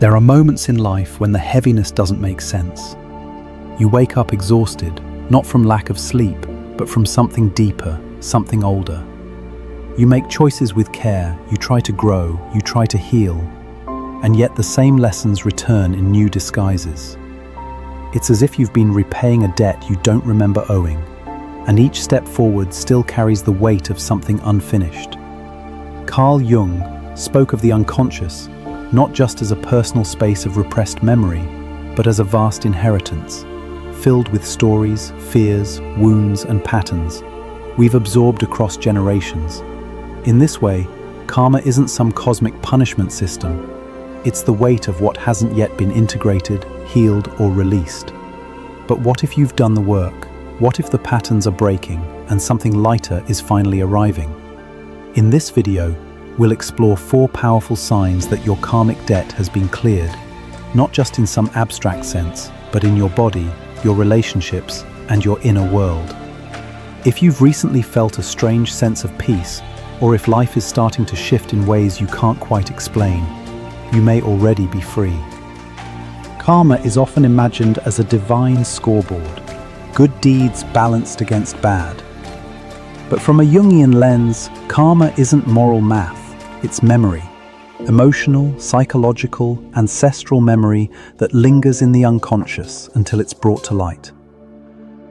There are moments in life when the heaviness doesn't make sense. You wake up exhausted, not from lack of sleep, but from something deeper, something older. You make choices with care, you try to grow, you try to heal, and yet the same lessons return in new disguises. It's as if you've been repaying a debt you don't remember owing, and each step forward still carries the weight of something unfinished. Carl Jung spoke of the unconscious, not just as a personal space of repressed memory, but as a vast inheritance, filled with stories, fears, wounds, and patterns we've absorbed across generations. In this way, karma isn't some cosmic punishment system. It's the weight of what hasn't yet been integrated, healed, or released. But what if you've done the work? What if the patterns are breaking and something lighter is finally arriving? In this video, we'll explore 4 powerful signs that your karmic debt has been cleared, not just in some abstract sense, but in your body, your relationships, and your inner world. If you've recently felt a strange sense of peace, or if life is starting to shift in ways you can't quite explain, you may already be free. Karma is often imagined as a divine scoreboard, good deeds balanced against bad. But from a Jungian lens, karma isn't moral math, it's memory. Emotional, psychological, ancestral memory that lingers in the unconscious until it's brought to light.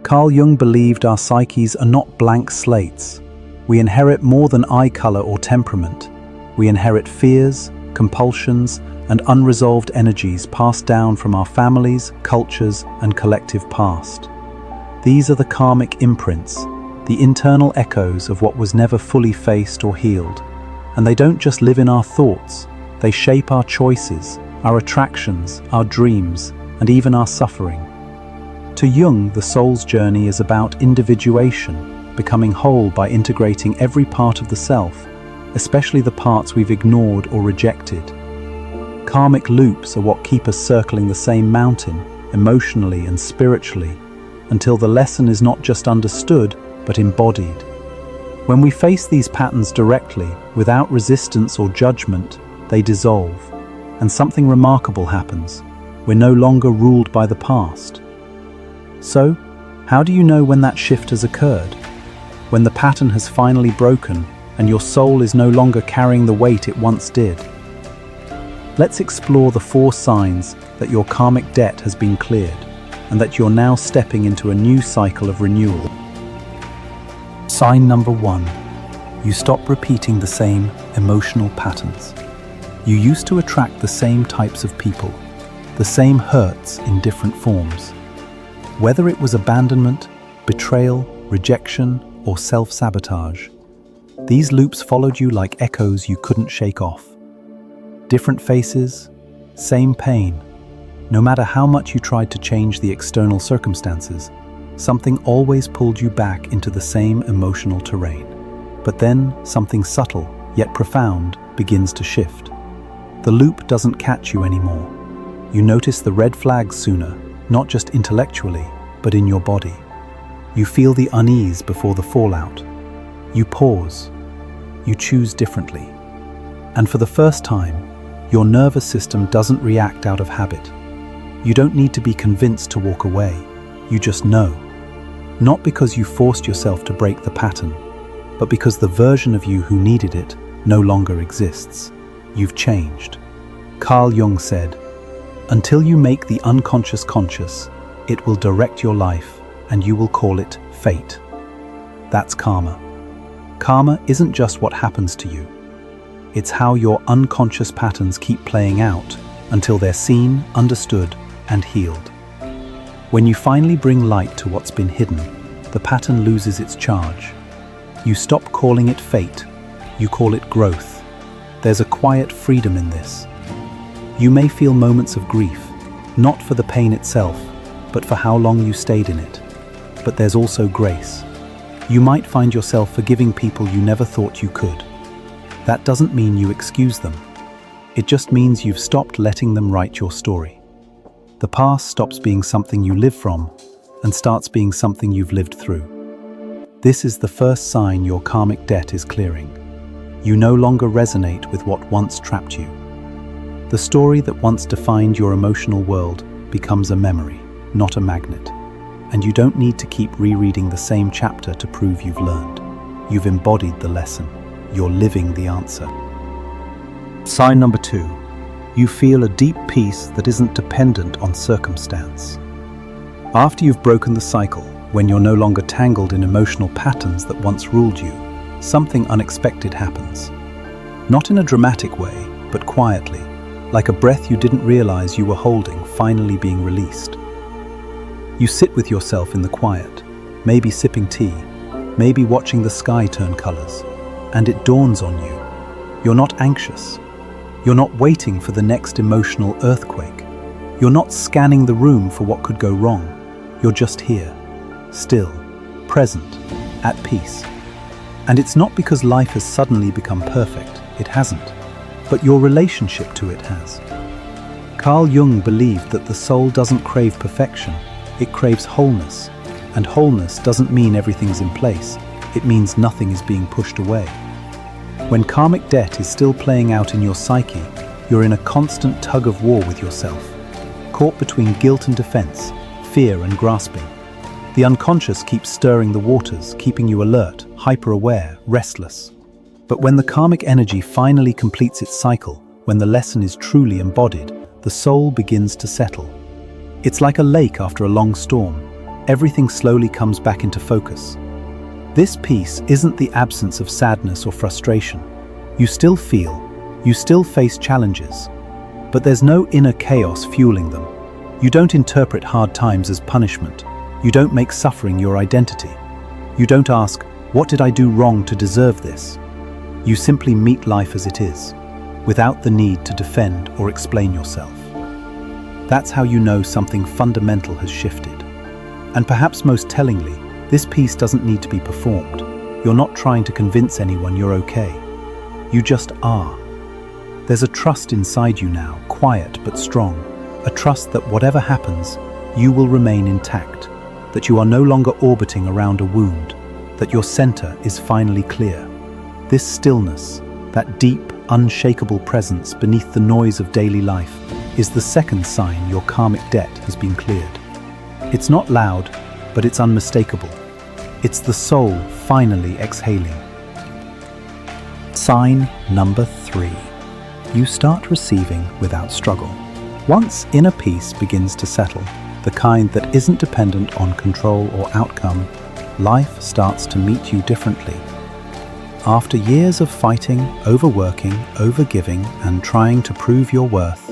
Carl Jung believed our psyches are not blank slates. We inherit more than eye color or temperament. We inherit fears, compulsions, and unresolved energies passed down from our families, cultures, and collective past. These are the karmic imprints, the internal echoes of what was never fully faced or healed. And they don't just live in our thoughts, they shape our choices, our attractions, our dreams, and even our suffering. To Jung, the soul's journey is about individuation, becoming whole by integrating every part of the self, especially the parts we've ignored or rejected. Karmic loops are what keep us circling the same mountain, emotionally and spiritually, until the lesson is not just understood, but embodied. When we face these patterns directly, without resistance or judgment, they dissolve, and something remarkable happens. We're no longer ruled by the past. So, how do you know when that shift has occurred? When the pattern has finally broken, and your soul is no longer carrying the weight it once did? Let's explore the 4 signs that your karmic debt has been cleared, and that you're now stepping into a new cycle of renewal. Sign number 1. You stop repeating the same emotional patterns. You used to attract the same types of people, the same hurts in different forms. Whether it was abandonment, betrayal, rejection, or self-sabotage, these loops followed you like echoes you couldn't shake off. Different faces, same pain. No matter how much you tried to change the external circumstances, something always pulled you back into the same emotional terrain. But then, something subtle, yet profound, begins to shift. The loop doesn't catch you anymore. You notice the red flags sooner, not just intellectually, but in your body. You feel the unease before the fallout. You pause. You choose differently. And for the first time, your nervous system doesn't react out of habit. You don't need to be convinced to walk away. You just know. Not because you forced yourself to break the pattern, but because the version of you who needed it no longer exists. You've changed. Carl Jung said, "Until you make the unconscious conscious, it will direct your life, and you will call it fate." That's karma. Karma isn't just what happens to you. It's how your unconscious patterns keep playing out until they're seen, understood, and healed. When you finally bring light to what's been hidden, the pattern loses its charge. You stop calling it fate, you call it growth. There's a quiet freedom in this. You may feel moments of grief, not for the pain itself, but for how long you stayed in it. But there's also grace. You might find yourself forgiving people you never thought you could. That doesn't mean you excuse them. It just means you've stopped letting them write your story. The past stops being something you live from and starts being something you've lived through. This is the first sign your karmic debt is clearing. You no longer resonate with what once trapped you. The story that once defined your emotional world becomes a memory, not a magnet. And you don't need to keep rereading the same chapter to prove you've learned. You've embodied the lesson. You're living the answer. Sign number 2. You feel a deep peace that isn't dependent on circumstance. After you've broken the cycle, when you're no longer tangled in emotional patterns that once ruled you, something unexpected happens. Not in a dramatic way, but quietly, like a breath you didn't realize you were holding finally being released. You sit with yourself in the quiet, maybe sipping tea, maybe watching the sky turn colors, and it dawns on you. You're not anxious. You're not waiting for the next emotional earthquake. You're not scanning the room for what could go wrong. You're just here, still, present, at peace. And it's not because life has suddenly become perfect. It hasn't. But your relationship to it has. Carl Jung believed that the soul doesn't crave perfection. It craves wholeness. And wholeness doesn't mean everything's in place. It means nothing is being pushed away. When karmic debt is still playing out in your psyche, you're in a constant tug of war with yourself, caught between guilt and defense, fear and grasping. The unconscious keeps stirring the waters, keeping you alert, hyper-aware, restless. But when the karmic energy finally completes its cycle, when the lesson is truly embodied, the soul begins to settle. It's like a lake after a long storm. Everything slowly comes back into focus. This peace isn't the absence of sadness or frustration. You still feel, you still face challenges, but there's no inner chaos fueling them. You don't interpret hard times as punishment. You don't make suffering your identity. You don't ask, what did I do wrong to deserve this? You simply meet life as it is, without the need to defend or explain yourself. That's how you know something fundamental has shifted. And perhaps most tellingly, this peace doesn't need to be performed. You're not trying to convince anyone you're okay. You just are. There's a trust inside you now, quiet but strong. A trust that whatever happens, you will remain intact. That you are no longer orbiting around a wound. That your center is finally clear. This stillness, that deep, unshakable presence beneath the noise of daily life, is the second sign your karmic debt has been cleared. It's not loud, but it's unmistakable. It's the soul finally exhaling. Sign number 3. You start receiving without struggle. Once inner peace begins to settle, the kind that isn't dependent on control or outcome, life starts to meet you differently. After years of fighting, overworking, overgiving, and trying to prove your worth,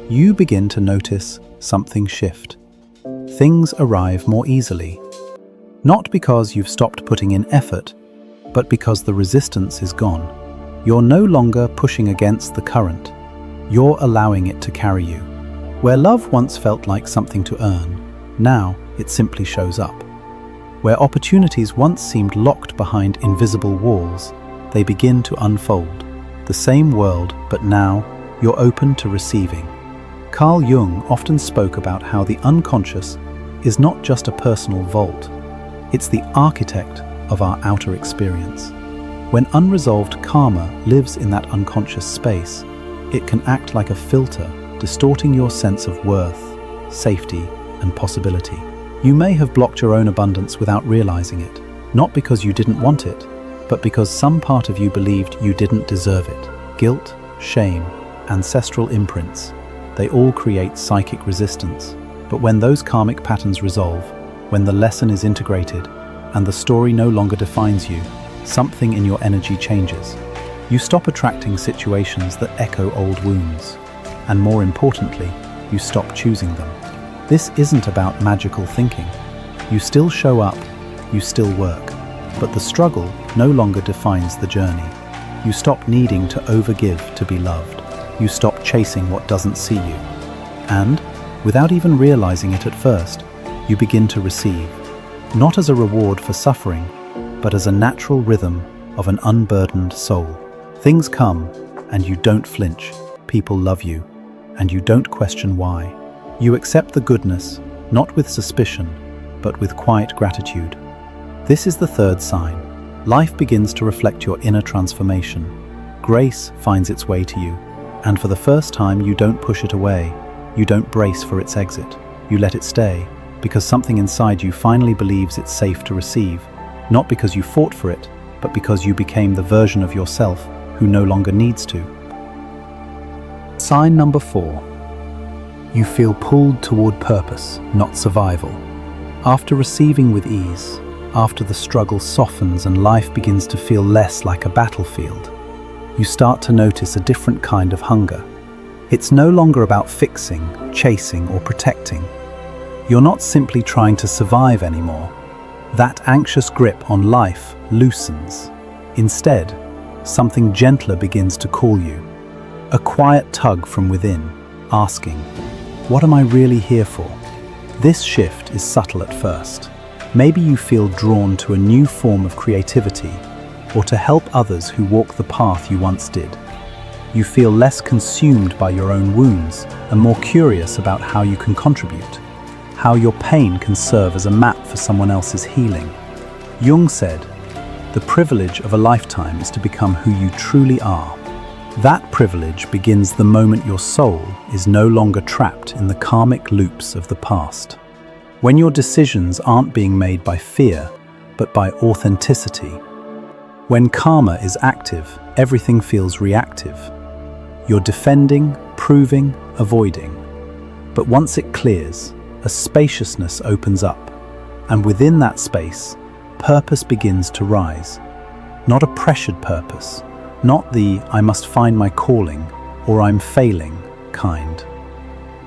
you begin to notice something shift. Things arrive more easily. Not because you've stopped putting in effort, but because the resistance is gone. You're no longer pushing against the current. You're allowing it to carry you. Where love once felt like something to earn, now it simply shows up. Where opportunities once seemed locked behind invisible walls, they begin to unfold. The same world, but now you're open to receiving. Carl Jung often spoke about how the unconscious is not just a personal vault. It's the architect of our outer experience. When unresolved karma lives in that unconscious space, it can act like a filter, distorting your sense of worth, safety, and possibility. You may have blocked your own abundance without realizing it, not because you didn't want it, but because some part of you believed you didn't deserve it. Guilt, shame, ancestral imprints, they all create psychic resistance. But when those karmic patterns resolve, when the lesson is integrated, and the story no longer defines you, something in your energy changes. You stop attracting situations that echo old wounds. And more importantly, you stop choosing them. This isn't about magical thinking. You still show up, you still work, but the struggle no longer defines the journey. You stop needing to overgive to be loved. You stop chasing what doesn't see you. And, without even realizing it at first, you begin to receive, not as a reward for suffering, but as a natural rhythm of an unburdened soul. Things come, and you don't flinch. People love you, and you don't question why. You accept the goodness, not with suspicion, but with quiet gratitude. This is the third sign. Life begins to reflect your inner transformation. Grace finds its way to you. And for the first time, you don't push it away. You don't brace for its exit. You let it stay, because something inside you finally believes it's safe to receive, not because you fought for it, but because you became the version of yourself who no longer needs to. Sign number 4. You feel pulled toward purpose, not survival. After receiving with ease, after the struggle softens and life begins to feel less like a battlefield, you start to notice a different kind of hunger. It's no longer about fixing, chasing, or protecting. You're not simply trying to survive anymore. That anxious grip on life loosens. Instead, something gentler begins to call you. A quiet tug from within, asking, "What am I really here for?" This shift is subtle at first. Maybe you feel drawn to a new form of creativity, or to help others who walk the path you once did. You feel less consumed by your own wounds and more curious about how you can contribute, how your pain can serve as a map for someone else's healing. Jung said, "The privilege of a lifetime is to become who you truly are." That privilege begins the moment your soul is no longer trapped in the karmic loops of the past. When your decisions aren't being made by fear, but by authenticity. When karma is active, everything feels reactive. You're defending, proving, avoiding. But once it clears, a spaciousness opens up, and within that space, purpose begins to rise. Not a pressured purpose, not the "I must find my calling" or "I'm failing" kind,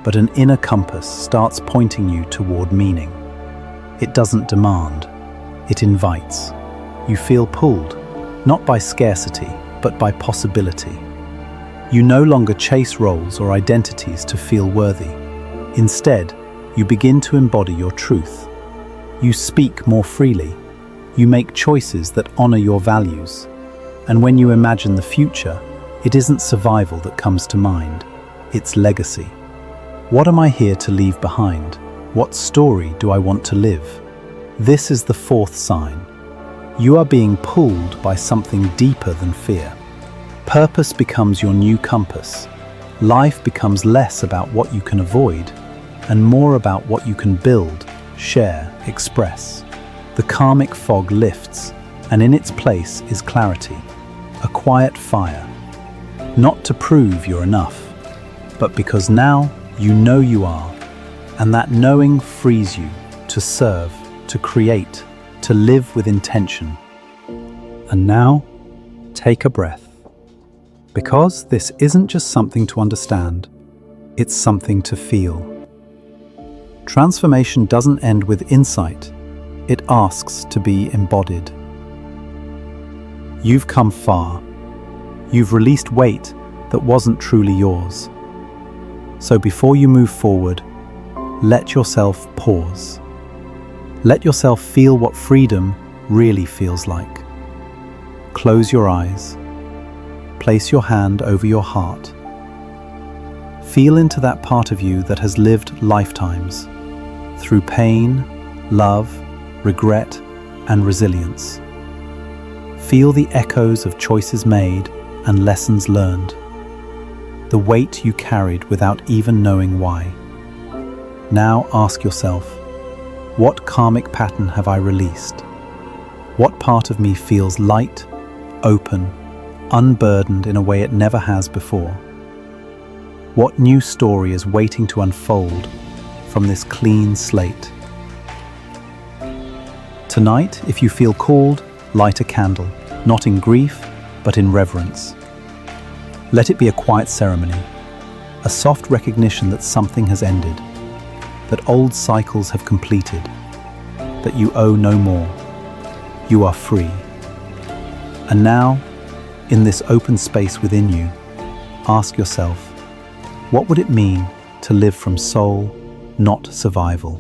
but an inner compass starts pointing you toward meaning. It doesn't demand, it invites. You feel pulled, not by scarcity, but by possibility. You no longer chase roles or identities to feel worthy. Instead, you begin to embody your truth. You speak more freely. You make choices that honor your values. And when you imagine the future, it isn't survival that comes to mind. It's legacy. What am I here to leave behind? What story do I want to live? This is the 4th sign. You are being pulled by something deeper than fear. Purpose becomes your new compass. Life becomes less about what you can avoid and more about what you can build, share, express. The karmic fog lifts, and in its place is clarity, a quiet fire. Not to prove you're enough, but because now you know you are, and that knowing frees you to serve, to create, to live with intention. And now, take a breath. Because this isn't just something to understand, it's something to feel. Transformation doesn't end with insight, it asks to be embodied. You've come far. You've released weight that wasn't truly yours. So before you move forward, let yourself pause. Let yourself feel what freedom really feels like. Close your eyes. Place your hand over your heart. Feel into that part of you that has lived lifetimes through pain, love, regret, and resilience. Feel the echoes of choices made and lessons learned. The weight you carried without even knowing why. Now ask yourself, what karmic pattern have I released? What part of me feels light, open, unburdened in a way it never has before? What new story is waiting to unfold from this clean slate? Tonight, if you feel called, light a candle, not in grief, but in reverence. Let it be a quiet ceremony, a soft recognition that something has ended, that old cycles have completed, that you owe no more. You are free. And now, in this open space within you, ask yourself, what would it mean to live from soul, not survival?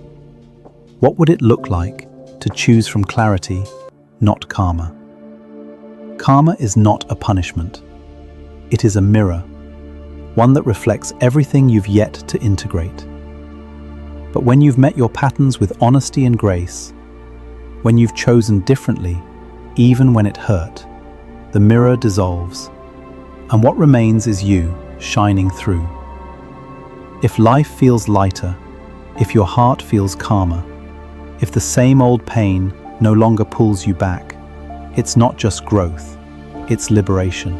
What would it look like to choose from clarity, not karma? Karma is not a punishment. It is a mirror, one that reflects everything you've yet to integrate. But when you've met your patterns with honesty and grace, when you've chosen differently, even when it hurt, the mirror dissolves, and what remains is you, shining through. If life feels lighter, if your heart feels calmer, if the same old pain no longer pulls you back, it's not just growth, it's liberation.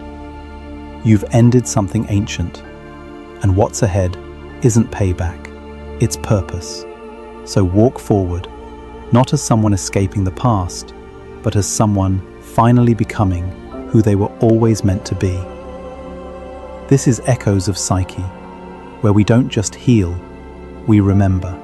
You've ended something ancient, and what's ahead isn't payback, it's purpose. So walk forward, not as someone escaping the past, but as someone finally becoming who they were always meant to be. This is Echoes of Psyche, where we don't just heal, we remember.